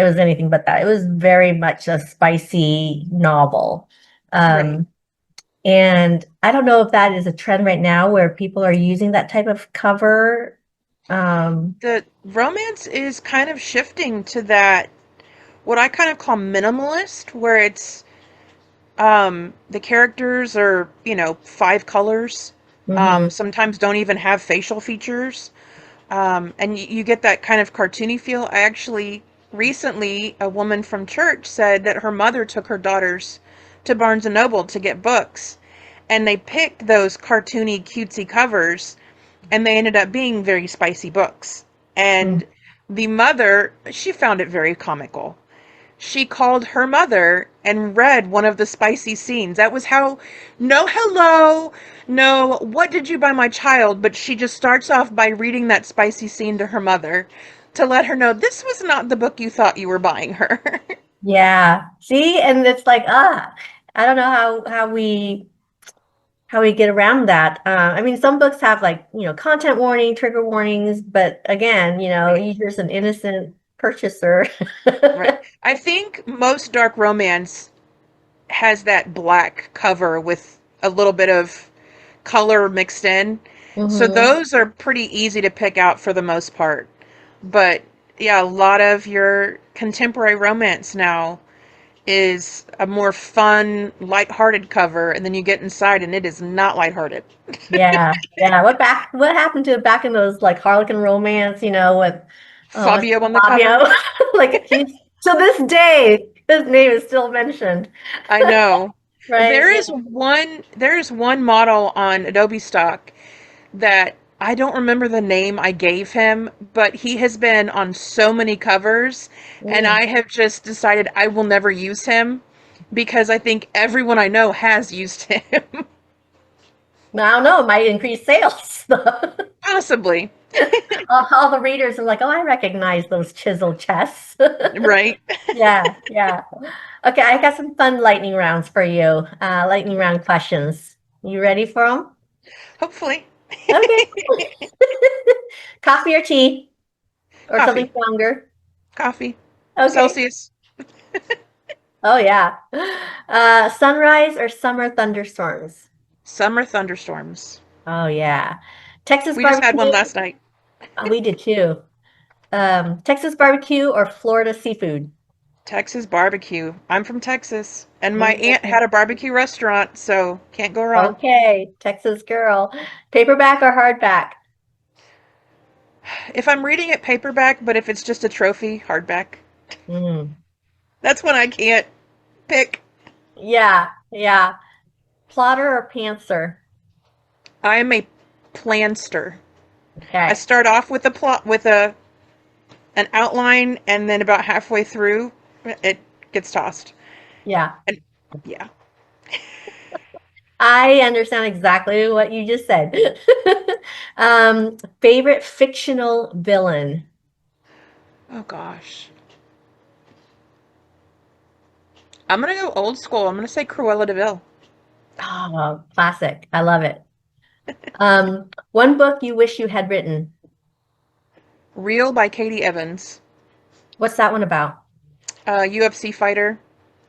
was anything but that. It was very much a spicy novel. Right. Um, and I don't know if that is a trend right now where people are using that type of cover. Um, The romance is kind of shifting to that, what I kind of call minimalist, where it's the characters are, five colors. mhm, Sometimes don't even have facial features. And you get that kind of cartoony feel. I actually recently, a woman from church said that her mother took her daughters to Barnes and Noble to get books, and they picked those cartoony, cutesy covers, and they ended up being very spicy books. mm, And the mother, she found it very comical. She called her mother and read one of the spicy scenes. That was how, no hello, no, what did you buy my child? But she just starts off by reading that spicy scene to her mother to let her know this was not the book you thought you were buying her. yeah. See, and it's like, I don't know how we get around that. I mean, some books have like, content warning, trigger warnings, but again, Right, you're just an innocent purchaser. right. I think most dark romance has that black cover with a little bit of color mixed in. So Hmm. those are pretty easy to pick out for the most part. But yeah, a lot of your contemporary romance now is a more fun, lighthearted cover, and then you get inside and it is not lighthearted. Yeah, yeah. What happened to back in those like Harlequin romance, with what's Fabio on the cover. Fabio? Like he's to this day, his name is still mentioned, I know. right? There is one model on Adobe Stock that I don't remember the name I gave him, but he has been on so many covers, and Mm. I have just decided I will never use him because I think everyone I know has used him. I don't know, it might increase sales. Possibly. All the readers are like, oh, I recognize those chisel chests. Right. Yeah, yeah. Okay, I got some fun lightning rounds for you. Lightning round questions. You ready for them? Hopefully. Okay. Coffee or tea or something Coffee. stronger? Coffee. Okay. Celsius. Oh yeah. Sunrise or summer thunderstorms? Summer thunderstorms. Oh yeah. Texas We just had one barbecue. last night. We did too. Texas barbecue or Florida seafood? Texas barbecue. I'm from Texas, and my aunt Mm, had a barbecue restaurant, so can't go wrong. okay, Texas girl. Paperback or hardback? If I'm reading it paperback, but if it's just a trophy, hardback. Mm, That's when I can't pick. yeah, yeah. Plotter or pantser? I am a planster. I Okay, start off with a plot with a an outline, and then about halfway through, it gets tossed. yeah. And yeah. I understand exactly what you just said. Favorite fictional villain? Oh gosh. I'm gonna go old school. I'm gonna say Cruella de Vil. Oh, classic. I love it. One book you wish you had written. Real by Katie Evans. What's that one about? UFC fighter.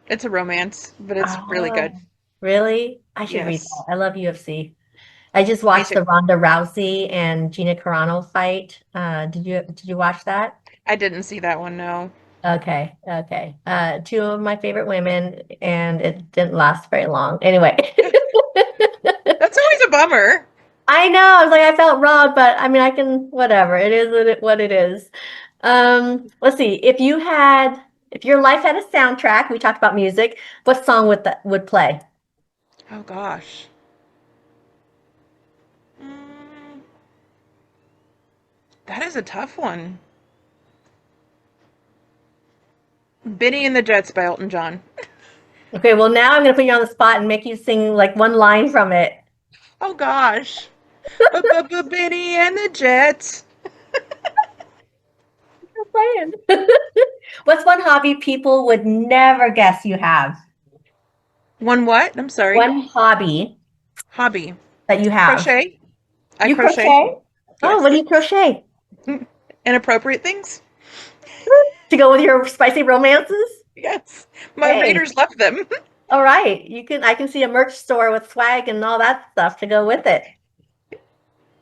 It's a romance, but it's really good. Oh, really? I should read that. Yes. I love UFC. I just Me watched too. the Ronda Rousey and Gina Carano fight. Did you watch that? I didn't see that one, no. Okay, okay. Two of my favorite women, and it didn't last very long. Anyway. That's always a bummer. I know. I was like, I felt wrong, but I mean, I can, whatever. It is what it is. Let's see. If your life had a soundtrack, we talked about music, what song would play? Oh gosh. Mm, that is a tough one. Benny and the Jets by Elton John. Okay, well, now I'm going to put you on the spot and make you sing like one line from it. Oh gosh. Benny and the Jets. You're playing. What's one hobby people would never guess you have? One what? I'm sorry. One hobby Hobby. that you have. Crochet. I You crochet. crochet? Oh, what do Yes. you crochet? Inappropriate things? To go with your spicy romances? Yes. My Hey. readers love them. All right. I can see a merch store with swag and all that stuff to go with it.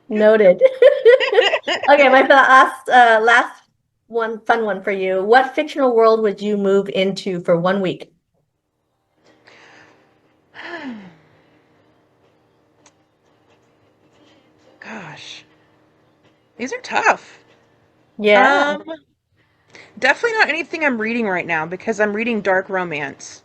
Noted. Okay, my last one fun one for you. What fictional world would you move into for 1 week? Gosh. These are tough. Yeah. Um, definitely not anything I'm reading right now because I'm reading dark romance.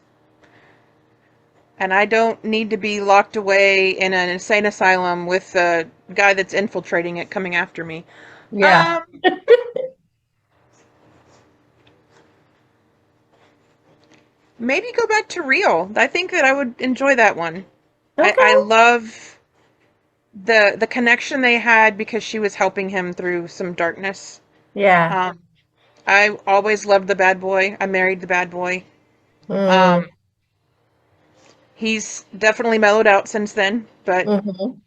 And I don't need to be locked away in an insane asylum with a guy that's infiltrating it coming after me. Yeah. Um, maybe go back to real. I think that I would enjoy that one. I Okay. love the connection they had because she was helping him through some darkness. Yeah. Um, I always loved the bad boy. I married the bad boy. Mm, Um, he's definitely mellowed out since then, but hmm.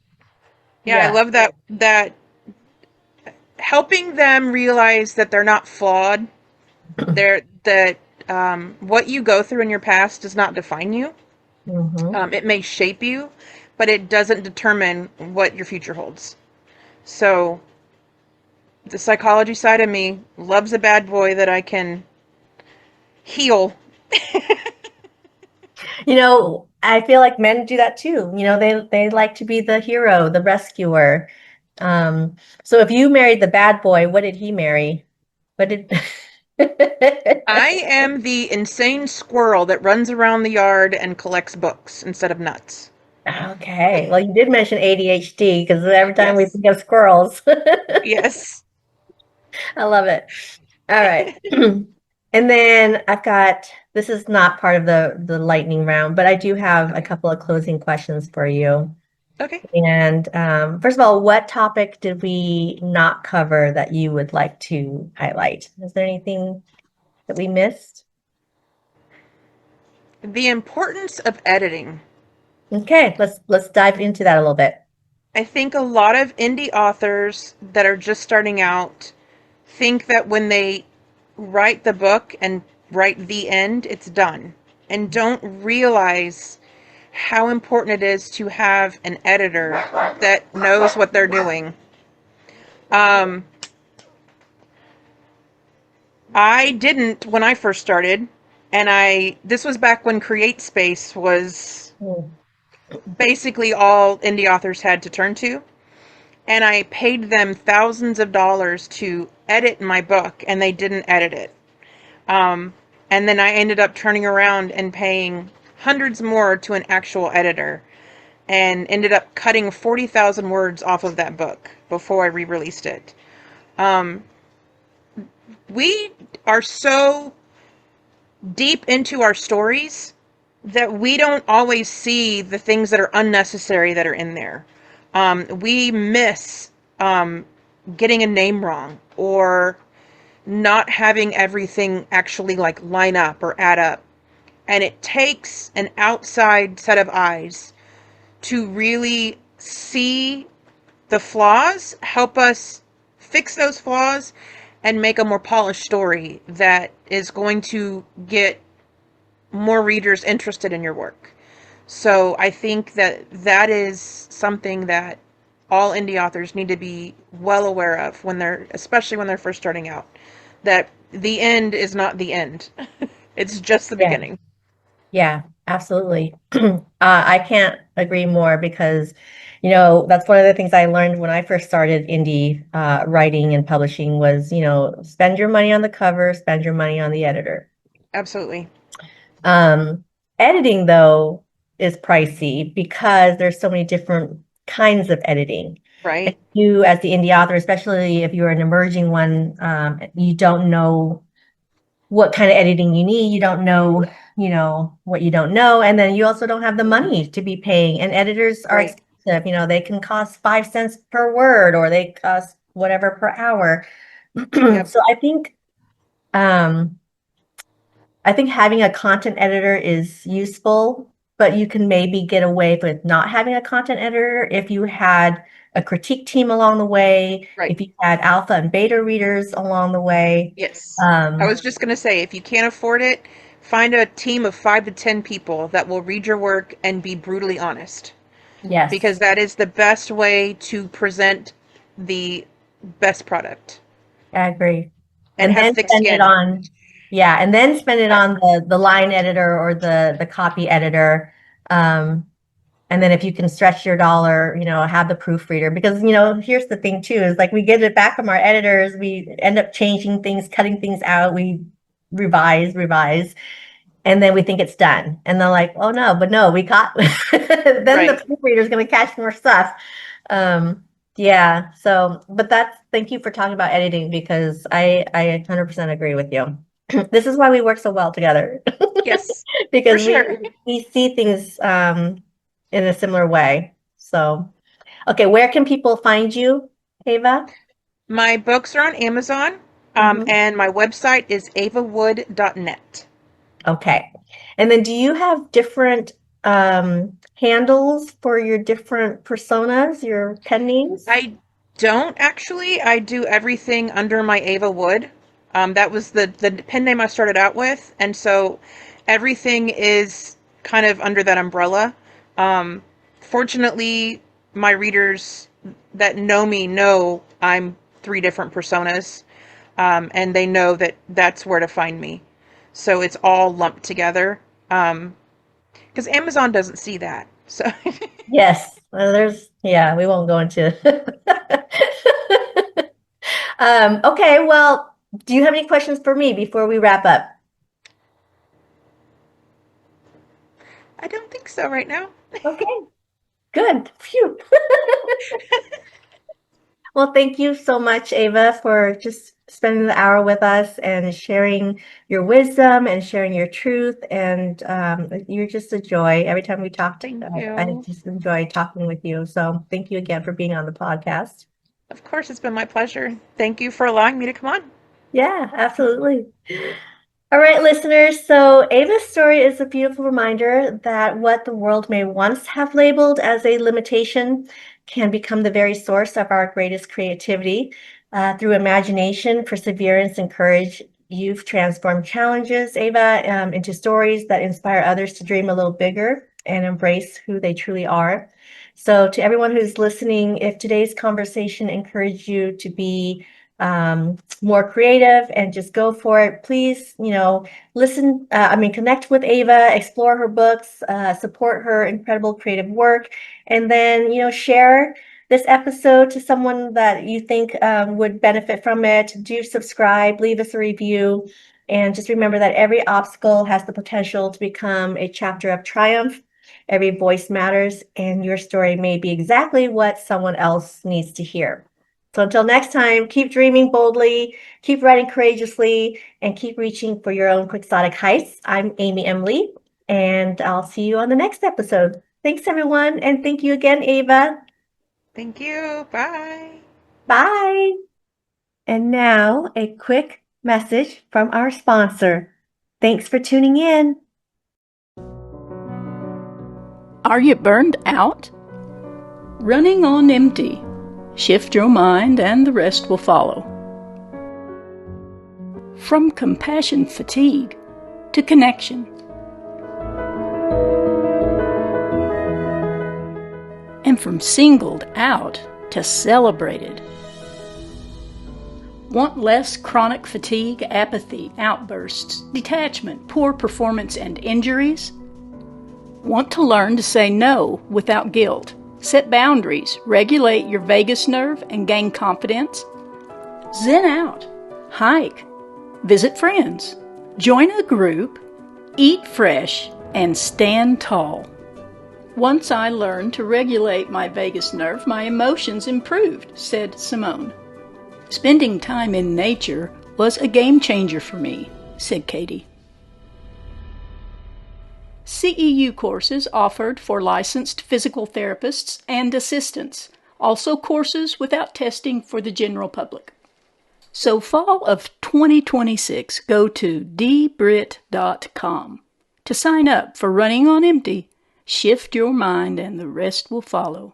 yeah, I Yeah. love that helping them realize that they're not flawed. They're that what you go through in your past does not define you. Hmm. It may shape you, but it doesn't determine what your future holds. So the psychology side of me loves a bad boy that I can heal. I feel like men do that too. They like to be the hero, the rescuer. So if you married the bad boy, what did he marry? What did I am the insane squirrel that runs around the yard and collects books instead of nuts. Okay. Well, you did mention ADHD because every time we Yes. think of squirrels, Yes. I love it. All right. And then this is not part of the lightning round, but I do have a Okay. couple of closing questions for you. Okay. And first of all, what topic did we not cover that you would like to highlight? Is there anything that we missed? The importance of editing. Okay, let's dive into that a little bit. I think a lot of indie authors that are just starting out think that when they write the book and write the end, it's done, and don't realize how important it is to have an editor that knows what they're doing. Um, I didn't when I first started, and this was back when Create Space was Mm. basically all indie authors had to turn to. And I paid them thousands of dollars to edit my book, and they didn't edit it. Um, and then I ended up turning around and paying hundreds more to an actual editor, and ended up cutting 40,000 words off of that book before I re-released it. Um, we are so deep into our stories that we don't always see the things that are unnecessary that are in there. We miss getting a name wrong, or not having everything actually like line up or add up. And it takes an outside set of eyes to really see the flaws, help us fix those flaws, and make a more polished story that is going to get more readers interested in your work. So I think that that is something that all indie authors need to be well aware of when they're, especially when they're first starting out, that the end is not the end. It's just the Yeah. beginning. Yeah, absolutely. I can't agree more because, that's one of the things I learned when I first started indie writing and publishing was, spend your money on the cover, spend your money on the editor. Absolutely. Um, Editing, though, is pricey because there's so many different kinds of editing. And Right. you, as the indie author, especially if you're an emerging one, you don't know what kind of editing you need. You don't know, what you don't know. And then you also don't have the money to be paying. And editors are Right. expensive. They can cost 5 cents per word or they cost whatever per hour. Yep. So um, I think having a content editor is useful, but you can maybe get away with not having a content editor if you had a critique team along the way, Right. if you had alpha and beta readers along the way. Yes. I Um, was just going to say, if you can't afford it, find a team of 5 to 10 people that will read your work and be brutally honest, yes. because that is the best way to present the best product, I agree. and And have then thick spend it skin. on, yeah, and then spend it Yeah. on the line editor or the copy editor. Um, and then if you can stretch your dollar, have the proofreader. Because, here's the thing too, is like we get it back from our editors, we end up changing things, cutting things out, we revise, and then we think it's done. And they're like, oh no, but no, we caught then the Right. proofreader is gonna catch more stuff. Um, yeah, so but thank you for talking about editing because I 100% agree with you. This is why we work so well together Yes, for because we sure. we see things in a similar way. So, okay, where can people find you, Ava? My books are on Amazon, Mhm. and my website is avawood.net. Okay. And then do you have different handles for your different personas, your pen names? I don't actually. I do everything under my Ava Wood. That was the pen name I started out with, and so everything is kind of under that umbrella. Um, Fortunately, my readers that know me know I'm three different personas, and they know that that's where to find me. So it's all lumped together. Because Amazon doesn't see that. So Yes. Yeah, we won't go into. Okay, well, do you have any questions for me before we wrap up? I don't think so right now. Okay, good. Phew. Well, thank you so much, Ava, for just spending the hour with us and sharing your wisdom and sharing your truth. And you're just a joy. Every time we talked, Thank I you. just enjoy talking with you. So thank you again for being on the podcast. Of course, it's been my pleasure. Thank you for allowing me to come on. Yeah, absolutely. All right, listeners. So, Ava's story is a beautiful reminder that what the world may once have labeled as a limitation can become the very source of our greatest creativity. Through imagination, perseverance, and courage, you've transformed challenges, Ava, into stories that inspire others to dream a little bigger and embrace who they truly are. So, to everyone who's listening, if today's conversation encouraged you to be more creative, and just go for it. Please, connect with Ava, explore her books, support her incredible creative work, and then, share this episode to someone that you think would benefit from it. Do subscribe, leave us a review, and just remember that every obstacle has the potential to become a chapter of triumph. Every voice matters, and your story may be exactly what someone else needs to hear. So until next time, keep dreaming boldly, keep writing courageously, and keep reaching for your own quixotic heights. I'm Amy Emily, and I'll see you on the next episode. Thanks, everyone, and thank you again, Ava. Thank you. Bye. Bye. And now, a quick message from our sponsor. Thanks for tuning in. Are you burned out? Running on empty. Shift your mind and the rest will follow. From compassion fatigue to connection. And from singled out to celebrated. Want less chronic fatigue, apathy, outbursts, detachment, poor performance, and injuries? Want to learn to say no without guilt? Set boundaries, regulate your vagus nerve, and gain confidence? Zen out, hike, visit friends, join a group, eat fresh, and stand tall. Once I learned to regulate my vagus nerve, my emotions improved, said Simone. Spending time in nature was a game changer for me, said Katie. CEU courses offered for licensed physical therapists and assistants, also courses without testing for the general public. So fall of 2026, go to dbrit.com to sign up for Running on Empty. Shift your mind and the rest will follow.